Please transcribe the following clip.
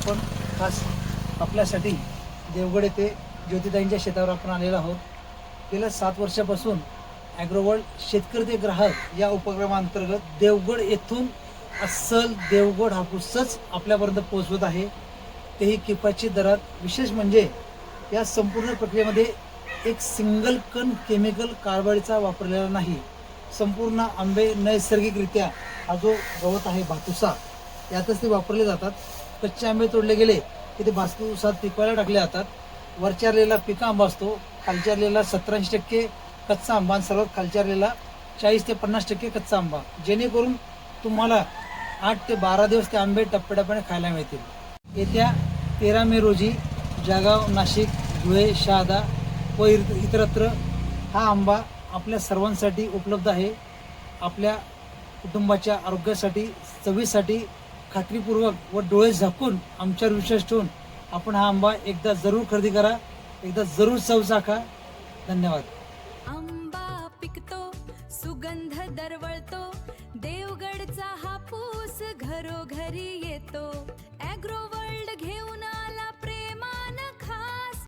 आपण खास आपल्यासाठी देवगड येथे ज्योतिताईंच्या शेतावर आपण आलेलो आहोत. गेल्या 7 वर्षापासून ॲग्रोवर्ल्ड शेतकरी ते ग्राहक या उपक्रमाअंतर्गत देवगड येथून अस्सल देवगड हापूसच आपल्यापर्यंत पोहोचवत आहे, तेही किफायतशीर दरात. विशेष म्हणजे या संपूर्ण प्रक्रियेमध्ये एक सिंगल कण केमिकल कारबडीचा वापरलेला नाही. संपूर्ण आंबे नैसर्गिकरित्या हा जो गवत आहे भातुसा यातच ते वापरले जातात. कच्चे आंबे तोडले गेले की ते भातुसात पिकवायला टाकले जातात. वरचारलेला पिका आंबा असतो, खालचारलेला 87% कच्चा आंबा आणि सर्वात खालचारलेला 40 ते 50% कच्चा आंबा, जेणेकरून तुम्हाला 8 ते 12 दिवस ते आंबे टप्प्याटप्प्याने खायला मिळतील. येत्या 13 मे रोजी जळगाव, नाशिक, धुळे, शहादा व इतरत्र हा आंबा आपल्या सर्वांसाठी उपलब्ध आहे. आपल्या कुटुंबाच्या आरोग्यासाठी, चवीसाठी खात्रीपूर्वक व डोळे झाकून आमच्यावर विश्वास ठेवून आपण हा आंबा एकदा जरूर खरेदी करा, एकदा जरूर चव चाखा. धन्यवाद. आंबा पिकतो, सुगंध दरवळतो, देवगडचा हापूस घरोघरी येतो. ॲग्रो